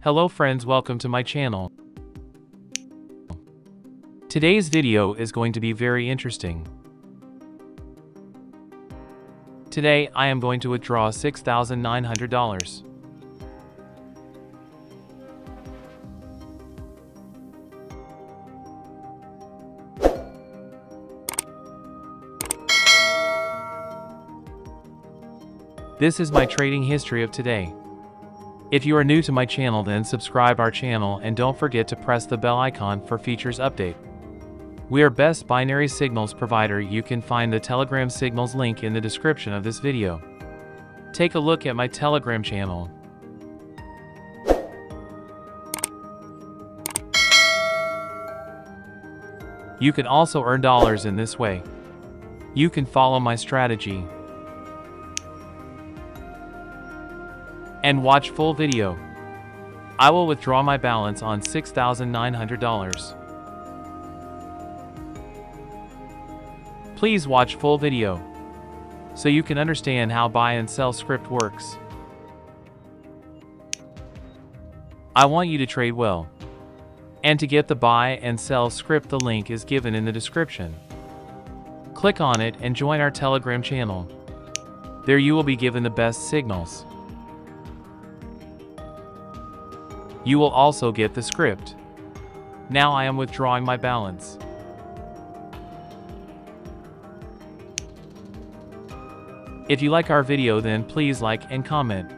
Hello friends, welcome to my channel. Today's video is going to be very interesting. Today I am going to withdraw $6,900. This is my trading history of today. If you are new to my channel, then subscribe our channel and don't forget to press the bell icon for features update. We are best binary signals provider. You can find the Telegram signals link in the description of this video. Take a look at my Telegram channel. You can also earn dollars in this way. You can follow my strategy and watch full video. I will withdraw my balance on $6,900. Please watch full video so you can understand how buy and sell script works. I want you to trade well. And to get the buy and sell script, the link is given in the description. Click on it and join our Telegram channel. There you will be given the best signals. You will also get the script. Now I am withdrawing my balance. If you like our video, then please like and comment.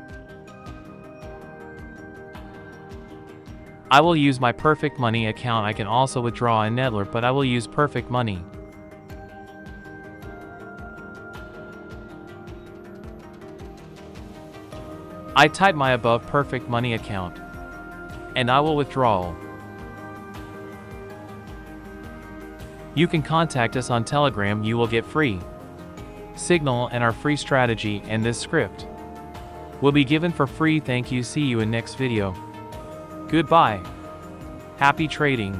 I will use my Perfect Money account. I can also withdraw in Needler, but I will use Perfect Money. I type my above Perfect Money account and I will withdraw. You can contact us on Telegram. You will get free signal and our free strategy, and this script will be given for free. Thank you. See you in next video. Goodbye. Happy trading.